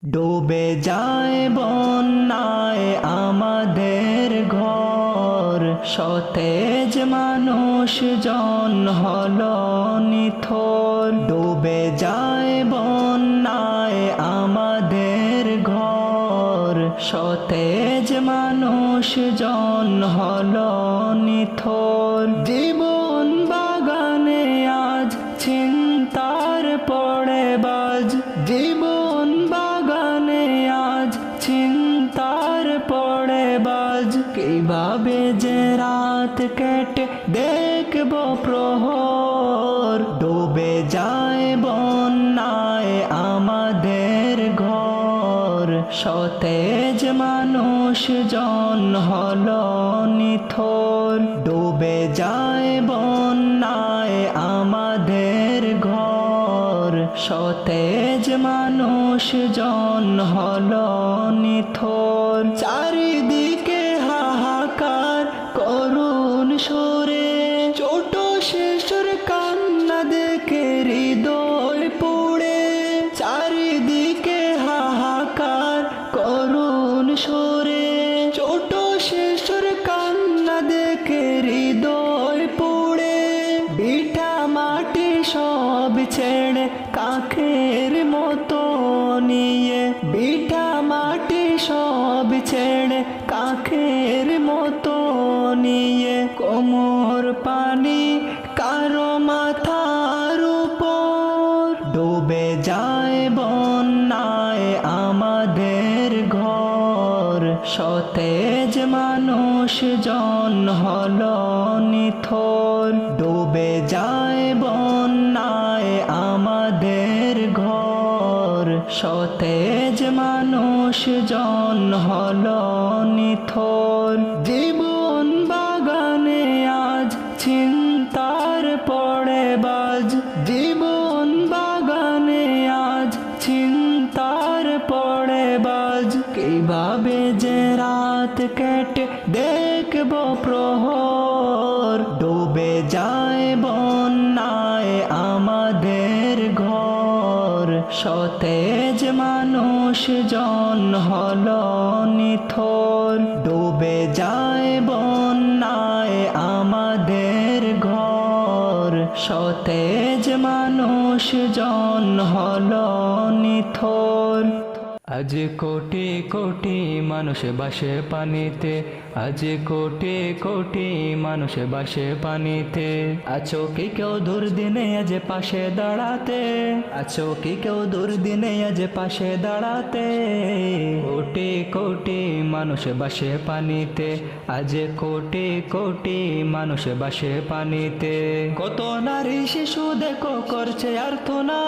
ডুবে যায় বন্যায় আমাদের ঘর, সতেজ মানুষ জন হলো নিথর। ডুবে যায় বন্যায় আমাদের ঘর, সতেজ মানুষ জন হলো নিথর। জীবন বাগানে আজ চিন্তার পড়ে বাজ, জীবন বাগানে আজ চিন্তার পড়ে বাজ। কিভাবে যে রাত কেটে দেখব প্রহর, ডুবে যায় বন্যায় আমাদের ঘর, সতেজ মানুষ জন হলো নিথর। ডুবে যায় বন্যায় আমাদের ঘর, সতেজ মানুষ জন হলো নিথর। চারিদিকে হাহাকার করুণ সুরে, ছোট শিশুর কান্না দেখে হৃদয় পুড়ে। চারিদিকে হাহাকার করুণ সুরে, ছোট শিশুর কান্না দেখে হৃদয় পুড়ে। বিঠা মাটি সব ছেড়ে কাকের মতো নিয়ে, বিঠা মাটি সব ছেড়ে কাকের মতো নিয়ে। কোমর পানি কারো মাথার উপর, ডুবে যায় বন্যায় আমাদের ঘর, সতেজ মানুষ জন হলো নিথর। ডুবে যায় বন্যায় আমাদের ঘর, সতেজ মানুষ জন হলো নিথর। জীবন বাগানে আজ চিন্তার পড়ে বাজ, জীবন বাগানে আজ চিন্তার পড়ে বাজ। কিভাবে যে রাত কেটে দেখব প্রহর, ডুবে যায় বন্যায় আমাদের ঘর, সতেজ মানুষ জন হলো নিথর। ডুবে যায় বন্যায় আমাদের ঘর, সতেজ মানুষ জন হলো নিথর। আজ কোটি কোটি মানুষ বাসে পানিতে, আজ কোটি কোটি মানুষ বাসে পানিতে। আছো কি কেউ দুর্দিনে আজ পাশে দাঁড়াতে, আছো কি কেউ দুর্দিনে আজ পাশে দাঁড়াতে। কোটি কোটি মানুষ বাসে পানিতে, আজ কোটি কোটি মানুষ বাসে পানিতে। কত নারী শিশু দেখো করছে আর্তনা,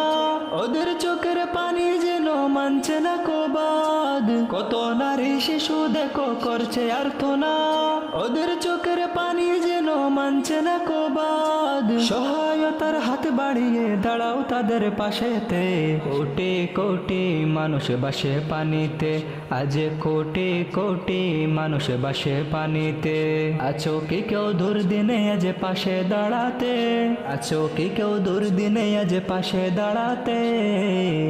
ওদের চোখের পানি যেন মানছে না কবাদ। কত নারী শিশু দেখো করছে আর্তনা, ওদের চোখের পানি যেন মানছে না কবাদ। সহায়তার হাত বাড়িয়ে দাঁড়াও তাদের পাশেতে। কোটি কোটি মানুষ বাসে পানিতে, আজ কোটি কোটি মানুষ বাসে পানিতে। আছো কি কেউ দুর্দিনে আজ পাশে দাঁড়াতে, আছো কি কেউ দুর্দিনে আজ পাশে দাঁড়াতে।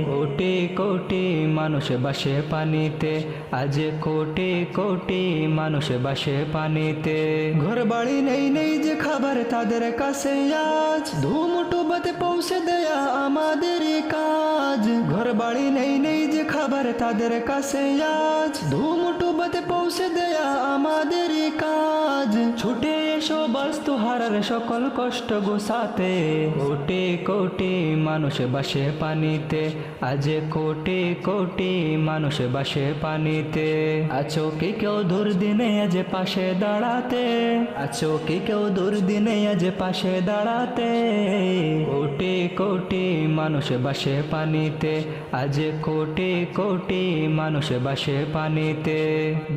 কোটি কোটি মানুষ বাসে পানিতে, আজ কোটি কোটি মানুষ বাসে পানিতে। ঘর বাড়ি নেই নেই যে খাবার তাদের কাছে আজ, ধুমুটু বাতে পৌঁছে দেয়া আমাদের কাজ। ঘর বাড়ি নেই নেই যে খাবার তাদের কাছে আজ, ধুমুটু বাতে পৌঁছে দেয়া আমাদের কাজ। ছুটে এসো বাস্তু হারার সকল কষ্ট গুছাতে। কোটি কোটি মানুষ বাসে পানিতে, আজ কোটি কোটি মানুষ বাসে পানিতে। আছো কি কেউ দুর্দিনে আজ পাশে দাঁড়াতে, আছো কি কেউ দুর্দিনে আজ পাশে দাঁড়াতে। কোটি কোটি মানুষ বাসে পানিতে, আজ কোটি কোটি মানুষ বাসে পানিতে।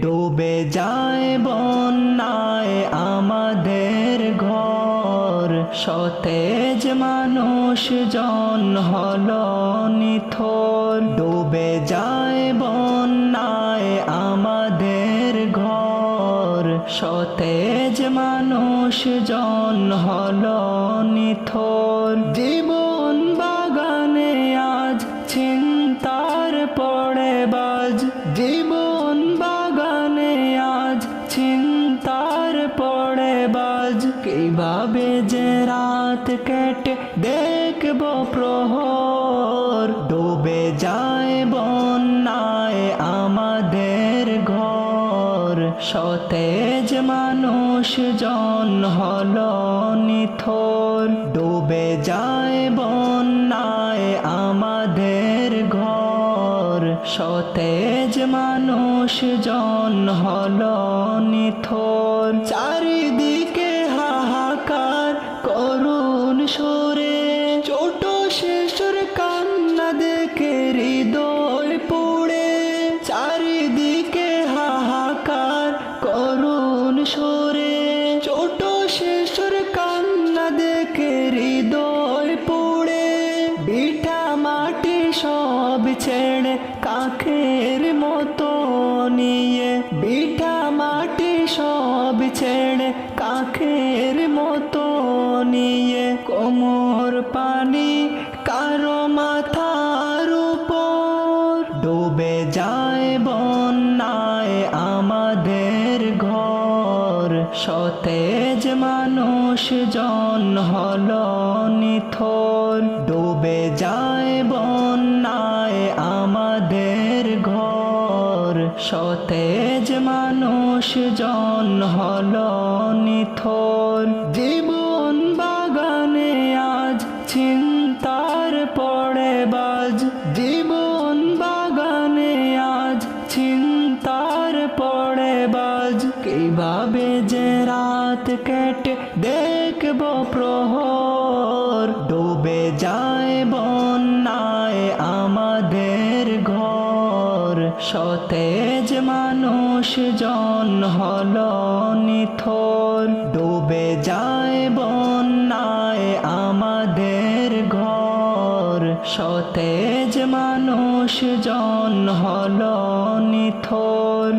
ডুবে যায় বন্যায় আমাদের ঘর, সতেজ মানুষ জন হলো নিথর। ডুবে যায় বন্যায় আমাদের ঘর, সতেজ মানুষ জন হলো নিথর। জীবন বাগানে আজ চিন্তার পড়ে জীবন বাগানে আজ চিন্তার পড়ে বাজ, কিভাবে যে রাত কেটে দেখব প্রহর। ডুবে যায় বন্যায় আমাদের ঘর, সতেজ মানুষ জন হলো নিথর। ডুবে যায় বন্যায় আমাদের ঘর, সতেজ মানুষ জন হলো নিথর। চারিদিকে হাহাকার করুণ সুরে, ছোট শিশুর কান্না দেখে হৃদয় পুড়ে। চারিদিকে হাহাকার করুণ সুরে, ছোট শিশুর কান্না দেখে হৃদয় পুড়ে। বিঠা মাটি সব ছেড়ে কাখের মতো নিয়ে, বিঠা মাটি সব ছেড়ে কাখের মতো নিয়ে। কোমর পানি কারো মাথার উপর, ডুবে যায় বন্যায় আমাদের ঘর, সতেজ মানুষ জন হলো নিথর। ডুবে যায় বন্যায় আমাদের ঘর, সতেজ মানুষ জন হলো নিথর। জীবন বাগানে আজ চিন্তার পড়ে বাজ, জীবন বাগানে আজ চিন্তার পড়ে বাজ, কিভাবে যে রাত কেটে দেখব প্রহর। ডুবে যায় বন্যায় আমাদের ঘর, সতেজ মানুষ জন হলো নিথর। ডুবে যায় বন্যায় আমাদের ঘর, সতেজ মানুষ জন হলো নিথর।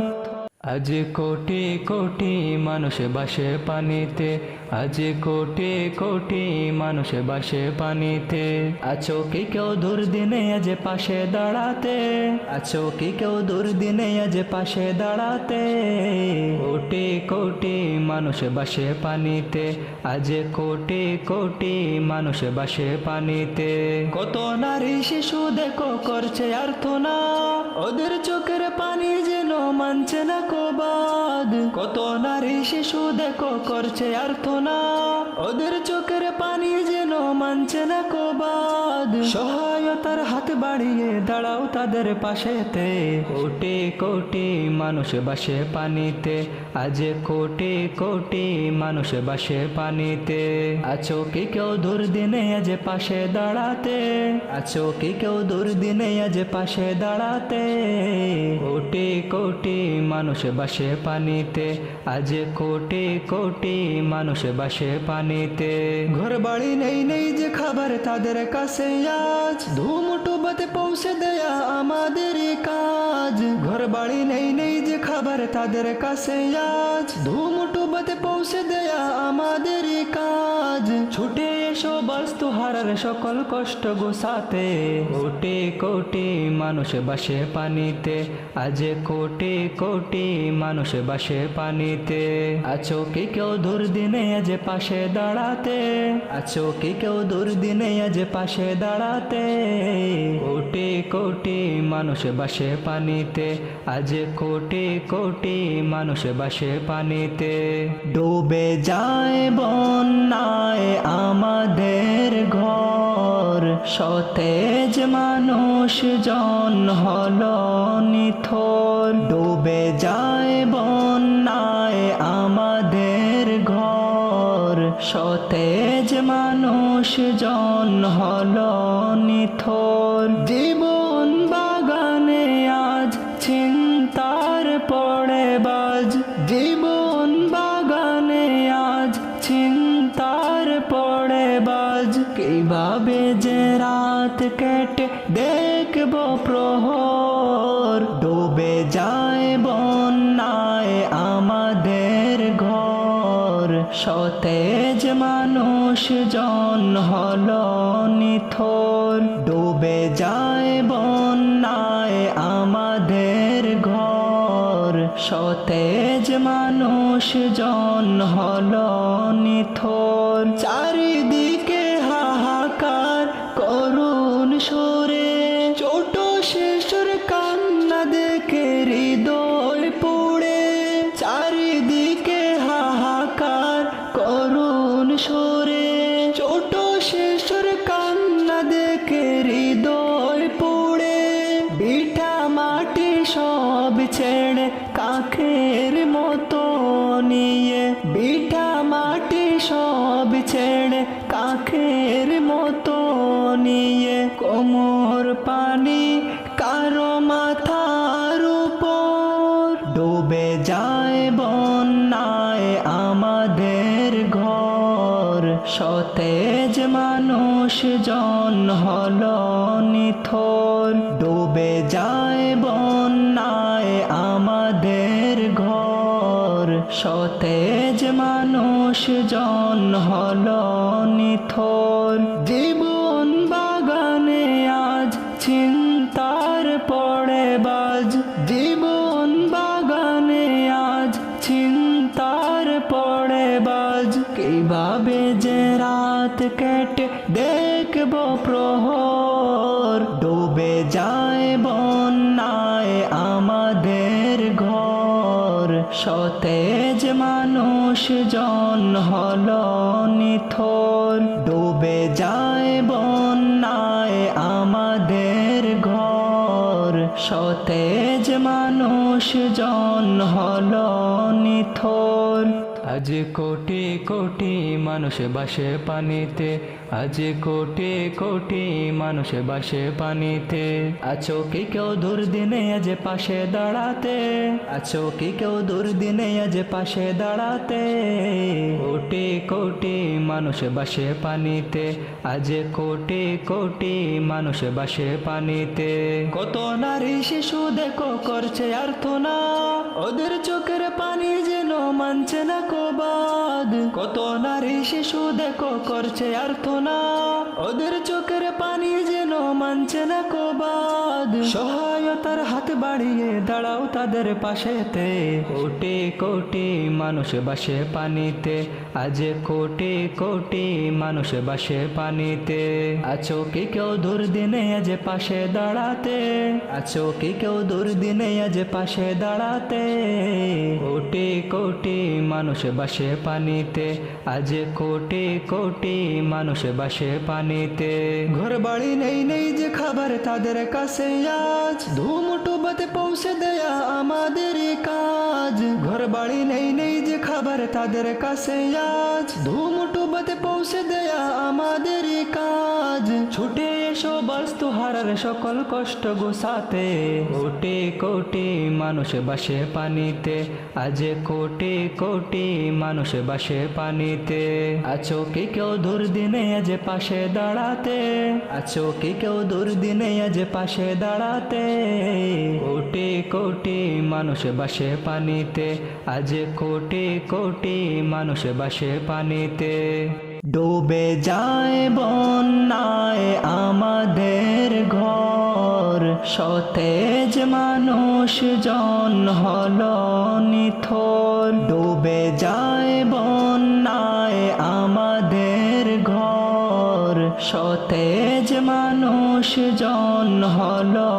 আজ কোটি কোটি মানুষ বাসে পানিতে, আজ কোটি কোটি মানুষ বাসে পানিতে। আছো কি কেউ দুর্দিনে আজ পাশে দাঁড়াতে, আছো কি কেউ দুর্দিনে আজ পাশে দাঁড়াতে। কোটি কোটি মানুষ বাসে পানিতে, আজ কোটি কোটি মানুষ বাসে পানিতে। কত নারী শিশু দেখো করছে আর্তনা, ওদের চোখের পানি যেন মানছে না কবাদ। কত নারী শিশু দেখো করছে আর্তনা, ওদের চোখের পানি যেন মানছে না কবাদ। সহায়তার হাত বাড়িয়ে দাঁড়াও তাদের পাশেতে। কোটি কোটি মানুষ বাসে পানিতে, আজ কোটি কোটি মানুষ বাসে পানিতে। আছো কি কেউ দুর্দিনে আজ পাশে দাঁড়াতে, আছো কি কেউ দুর্দিনে আজ পাশে দাঁড়াতে। কোটি কোটি মানুষ বাসে পানিতে, আজ কোটি কোটি মানুষ বাসে পানিতে। ঘর বাড়ি নেই নেই যে খাবার তাদের কাছে আজ, ধুমুটু বাতে পৌঁছে দেয়া আমাদের কাজ। ঘর বাড়ি নেই নেই যে খাবার তাদের কাছে আজ, ধুমুটু বাতে পৌঁছে দেয়া আমাদের কাজ। ছুটে এসো বাস্তু হারার সকল কষ্ট গুছাতে। কোটি কোটি মানুষ বাসে পানিতে, আজ কোটি কোটি মানুষ বাসে পানিতে। আছো কি কেউ দুর্দিনে আজ পাশে দাঁড়াতে, আছো কি কেউ দুর্দিনে আজ পাশে দাঁড়াতে। কোটি কোটি মানুষ বাসে পানিতে, আজ কোটি কোটি মানুষ বাসে পানিতে। ডুবে যায় বন্যায় আমাদের ঘর, সতেজ মানুষ জন হলো নিথর। ডুবে যায় বন্যায় আমাদের ঘর, সতেজ মানুষ জন হলো নিথর। জীবন বাগানে আজ চিন্তার পড়ে বাজ, জীবন বাগানে আজ চিন্তার পড়ে বাজ, কিভাবে যে রাত কেটে দেখব প্রহর। ডুবে যায় বন্যায় আমাদের ঘর, সতেজ মানুষ জন হলো নিথর। ডুবে যায় বন্যায় আমাদের ঘর। সতেজ মানুষ জন হলো নিথর। চারিদিকে হাহাকার করুণ সুরে, ছোট শিশুর কান্না দেখে হৃদয় পুড়ে। চারিদিকে হাহাকার করুণ সুরে, ছোট শিশুর কান্না দেখে হৃদয় পুড়ে। বিঠা মাটি সব ছেড়ে কাকের মতো নিয়ে, বিঠা মাটি সব ছেড়ে কাকের মতো নিয়ে। কোমর পানি কারো মাথার উপর, ডুবে যায় বন্যায় আমাদের ঘর। সতেজ মানুষ জন হলো নিথর, ডুবে যায় বন্যায় আমাদের ঘর। সতেজ মানুষ জন হলো নিথর। জীবন বাগানে আজ চিন্তার পড়ে বাজ, জীবন বাগানে আজ চিন্তার পড়ে বাজ। কিভাবে যে রাত কেটে দেখবো প্রহর, ডুবে যায় বন্যায় আমাদের ঘর। সতেজ মানুষ জন হলো নিথর, ডুবে যায় বন্যায় আমাদের ঘর। সতেজ মানুষ জন হলো নিথর। আজ কোটি কোটি মানুষ বাসে পানিতে, আজ কোটি কোটি মানুষ বাসে পানিতে। আছো কি কেউ দুর্দিনে আজ পাশে দাঁড়াতে, আছো কি কেউ দুর্দিনে আজ পাশে দাঁড়াতে। কোটি কোটি মানুষ বাসে পানিতে, আজ কোটি কোটি মানুষ বাসে পানিতে। কত নারী শিশু দেখো করছে আর্তনা, ওদের চোখের পানি যেন মানছে না কবাদ। কত নারী শিশু দেখো করছে আর্তনা, ওদের চোখের পানি যেন মানছে না কবাদ। সহায়তার হাত বাড়িয়ে দাঁড়াও তাদের পাশেতে। কোটি কোটি মানুষ বাসে পানিতে, আজ কোটি কোটি মানুষ বাসে পানিতে। আছো কি কেউ দুর্দিনে আজ পাশে দাঁড়াতে, আছো কি কেউ দুর্দিনে আজ পাশে দাঁড়াতে। কোটি কোটি মানুষ বাসে পানিতে, আজ কোটি কোটি মানুষ বাসে পানিতে। ঘর বাড়ি নেই নেই যে খাবার তাদের কাছে আজ, ধুমুটু বাতে পৌঁছে দেয়া আমাদের কাজ। ঘর বাড়ি নেই নেই যে খাবার তাদের কাছে আজ, ধুমুটু বাতে পৌঁছে দেয়া আমাদের কাজ। ছুটে এসো বাস্তু হারার সকল কষ্ট গুছাতে। কোটি কোটি মানুষ বাসে পানিতে, আজ কোটি কোটি মানুষ বাসে পানিতে। আছো কি কেউ দুর্দিনে আজ পাশে দাঁড়াতে, আছো কি কেউ দুর্দিনে আজ পাশে দাঁড়াতে। কোটি কোটি মানুষ বাসে পানিতে, আজ কোটি কোটি মানুষ বাসে পানিতে। ডুবে যায় বন্যায় আমাদের ঘর। সতেজ মানুষ জন হলো নিথর, ডুবে যায় বন্যায় আমাদের ঘর। সতেজ মানুষ জন হলো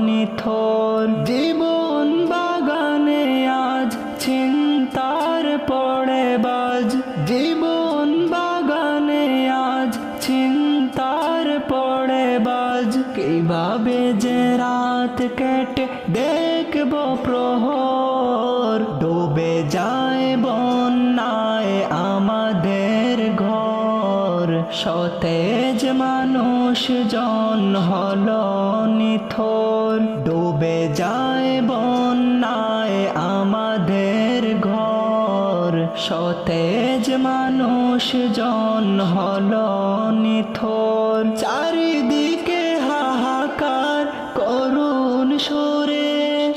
নিথর। জীবন বাগানে আজ চিন্তার পড়ে বাজ, জীবন বাগানে আজ চিন্তার পড়ে বাজ। কিভাবে যে রাত কেটে দেখবো প্রহর, ডুবে যায় বন্যায় আমাদের ঘর। সতেজ মানুষ জন হলো নিথর, ডুবে যায় বন্যায় আমাদের ঘর। সতেজ মানুষ জন হলো নিথর। চারিদিকে হাহাকার করুণ সুরে,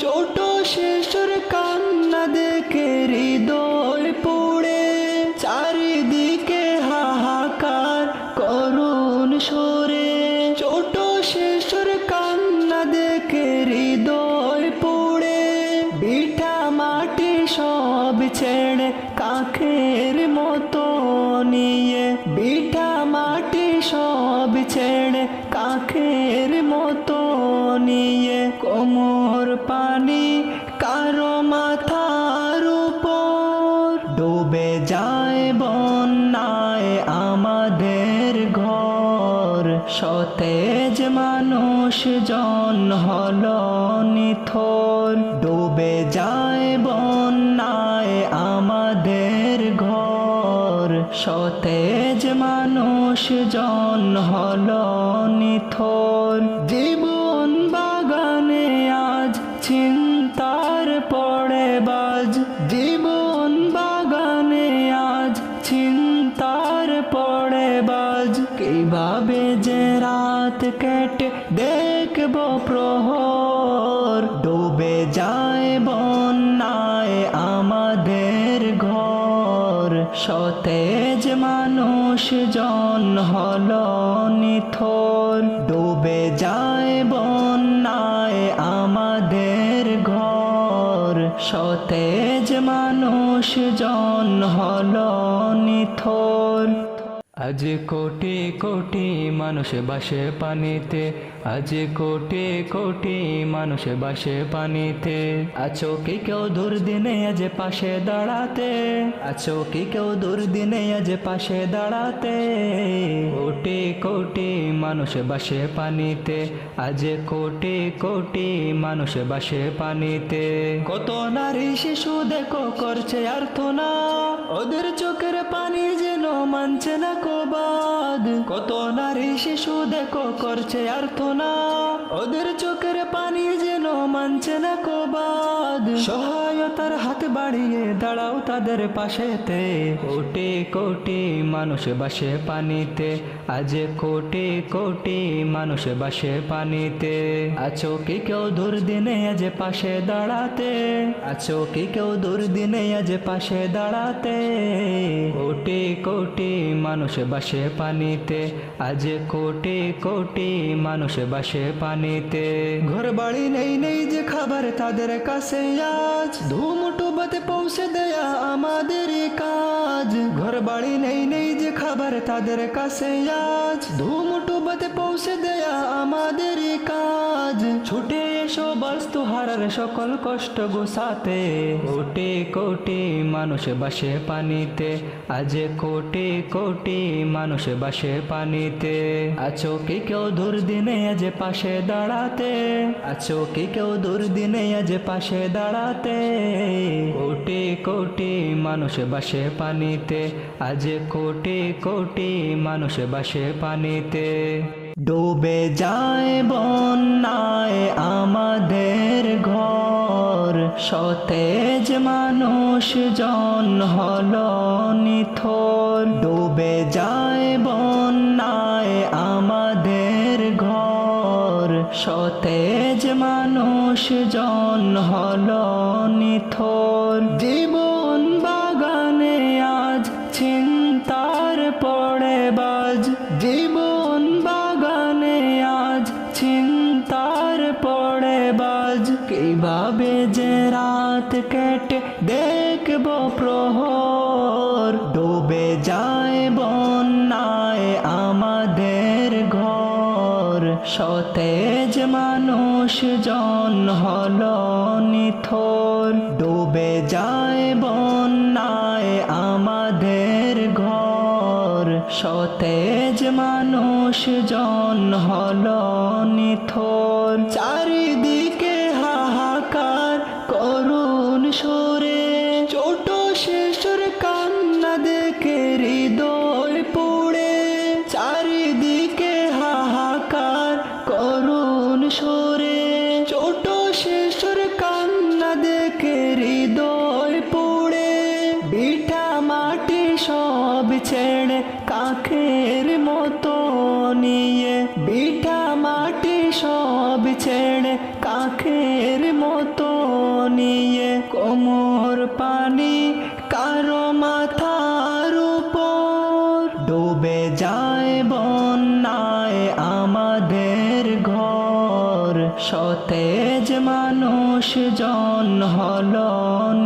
ছোট শিশুর কান্না দেখে হৃদয় পুড়ে। চারিদিকে হাহাকার করুণ সুরে, ছোট শিশুর কান্না দেখে হৃদয় পুড়ে। বিঠা ছেড়ে কাকের মতো নিয়ে, বিঠা মাটি সব ছেড়ে কাকের মতো নিয়ে, কোমর পানি কারো মাথার উপর, ডুবে যায় বন্যায় আমাদের ঘর। সতেজ মানুষ জন হলো নিথর, ডুবে যায় বন্যায় আমাদের ঘর। সতেজ মানুষ জন হলো নিথর, জীবন বাগানে আজ চিন্তার পড়ে বাজ, জীবন বাগানে আজ চিন্তার পড়ে বাজ। কিভাবে যে রাত কেটে দেখব প্রহর, ডুবে যায় বন্যায় আমাদের ঘর। সতেজ মানুষ জন হলো নিথর, ডুবে যায় বন্যায় আমাদের ঘর। সতেজ মানুষ জন হলো নিথর। আজ কোটি কোটি মানুষ বাসে পানিতে, আজ কোটি কোটি মানুষ বাসে পানিতে। আছো কি কেউ দুর্দিনে আজ পাশে দাঁড়াতে, আছো কি কেউ দুর্দিনে আজ পাশে দাঁড়াতে। কোটি কোটি মানুষ বাসে পানিতে, আজ কোটি কোটি মানুষ বাসে পানিতে। কত নারী শিশু দেখো করছে আর্তনা, ওদের চোখের পানি যেন মানছে না কবাদ। কত নারী শিশু দেখো করছে আর্তনা, ওদের চোখের পানি যেন মানছে না কবাদ। সহায়তার হাত বাড়িয়ে দাঁড়াও তাদের পাশেতে, কোটি কোটি মানুষ বাসে পানিতে, আজ কোটি কোটি মানুষ বাসে পানিতে। আছো কি কেউ দুর্দিনে আজ পাশে দাঁড়াতে, আছো কি কেউ দুর্দিনে আজ পাশে দাঁড়াতে। কোটি কোটি মানুষ বাসে পানিতে, আজ কোটি কোটি মানুষ বাসে পানিতে। ঘর বাড়ি নেই নেই যে খাবার তাদের কাছে আজ, ধুমুটু বাতে পৌঁছে দেয়া আমাদের কাজ। ঘর বাড়ি নেই নেই যে খাবার তাদের কাছে আজ, ধুমুটু বাতে পৌঁছে দেয়া আমাদের কাজ। ছুটে এসো বাস্তু হারার সকল কষ্ট গুছাতে, কোটি কোটি মানুষ বাসে পানিতে, আজ কোটি কোটি মানুষ বাসে পানিতে। আছো কি কেউ দুর্দিনে আজ পাশে দাঁড়াতে, আছো কি কেউ দুর্দিনে আজ পাশে দাঁড়াতে। কোটি কোটি মানুষ বাসে পানিতে, আজ কোটি কোটি মানুষ বাসে পানিতে। ডুবে যায় বন্যায় আমাদের ঘর, সতেজ মানুষ জন হলো নিথর, ডুবে যায় বন্যায় আমাদের ঘর। সতেজ মানুষ জন হলো নিথর, জীবন বাগানে আজ চিন্তার পড়ে বাজ, জীবন বাগানে আজ চিন্তার পড়ে বাজ। কিভাবে যে রাত কেটে দেখব প্রহর, ডুবে যায় বন্যায় আমাদের ঘর। সতেজ মানুষ জন হলো নিথর, ডুবে যায় বন্যায় আমাদের ঘর। সতেজ মানুষ জন হলো নিথর, চারিদিকে হাহাকার করুণ সুরে, ছোট শিশুর কান্না দেখে হৃদয় পুড়ে। চারিদিকে হাহাকার করুণ সুরে, ছোট শিশুর কান্না দেখে হৃদয় পুড়ে। বিঠা মাটি সব ছেড়ে কাকের মতো নিয়ে, বিঠা মাটি সব ছেড়ে কাকের মতো নিয়ে, কোমর পানি কারো মাথার উপর, ডুবে যায় বন্যায় আমাদের ঘর। সতেজ মানুষ জন হলো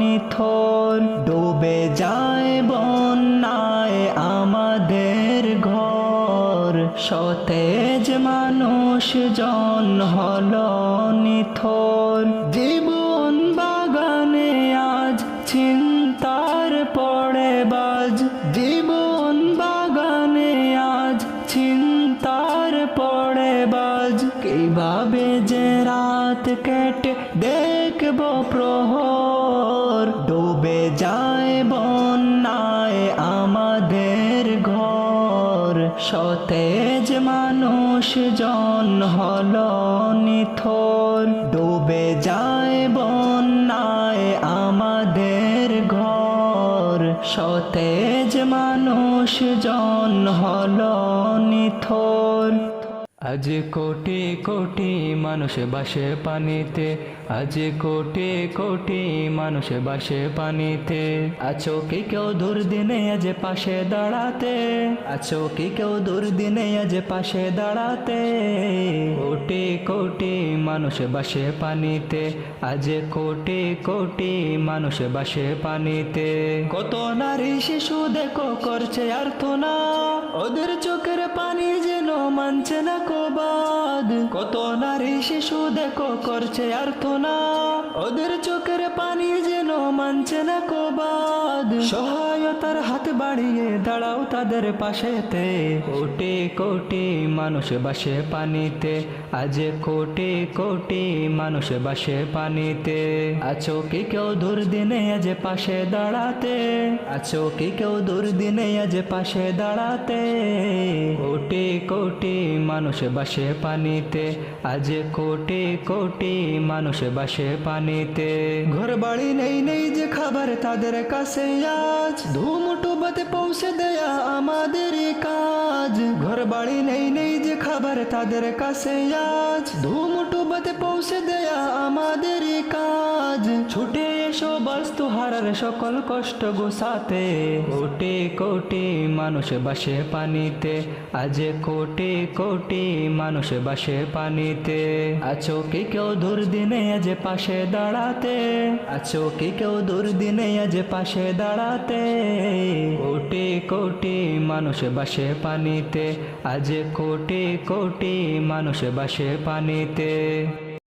নিথর, ডুবে যায় বন্যায় আমাদের ঘর। সতেজ মানুষ জন হলো নিথর, জীবন বাগানে আজ চিন্তার পড়ে বাজ। জীবন বাগানে আজ চিন্তার পড়ে বাজ, কিভাবে যে রাত কেটে দেখব প্রহর। ডুবে যায় বন্যায় আমাদের ঘর, সতেজ মানুষ জন হলো নিথর, ডুবে যায় বন্যায় আমাদের ঘর। সতেজ মানুষ জন হলো নিথর। আজ কোটি কোটি মানুষ বাসে পানিতে, আজ কোটি কোটি মানুষ বাসে পানিতে। আছো কি কেউ দুর্দিনে আজ পাশে দাঁড়াতে, আছো কি কেউ দুর্দিনে আজ পাশে দাঁড়াতে। কোটি কোটি মানুষ বাসে পানিতে, আজ কোটি কোটি মানুষ বাসে পানিতে। কত নারী শিশু দেখো করছে আর্তনা, ওদের চোখের পানি যেন মানছে না কবাদ। কত নারী শিশু দেখো করছে আর্তনা, ওদের চোখের পানি যেন মানছে না কবাদ। সহায়তার হাত বাড়িয়ে দাঁড়াও তাদের পাশেতে। কোটি কোটি মানুষ বাসে পানিতে, আজ কোটি কোটি মানুষ বাসে পানিতে। আছো কি কেউ দুর্দিনে আজ পাশে দাঁড়াতে, আছো কি কেউ দুর্দিনে আজ পাশে দাঁড়াতে। কোটি কোটি মানুষ বাসে পানিতে, আজ কোটি কোটি মানুষ বাসে পানিতে। ঘর বাড়ি নেই নেই যে খাবার তাদের কাছে আজ, ধুমুটু বাতে পৌঁছে দেয়া আমাদের কাজ। ঘর বাড়ি নেই নেই যে খাবার তাদের কাছে আজ, ধুমুটু বাতে পৌঁছে দেয়া আমাদের কাজ। ছুটে এসো বাস্তু হারার সকল কষ্ট গোছাতে। কোটি কোটি মানুষ বাসে পানিতে, আজ কোটি কোটি মানুষ বাসে পানিতে। আছো কি কেউ দুর্দিনে আজ পাশে দাঁড়াতে, আছো কি কেউ দুর্দিনে আজ পাশে দাঁড়াতে। কোটি কোটি মানুষ বাসে পানিতে, আজ কোটি কোটি মানুষ বাসে পানিতে।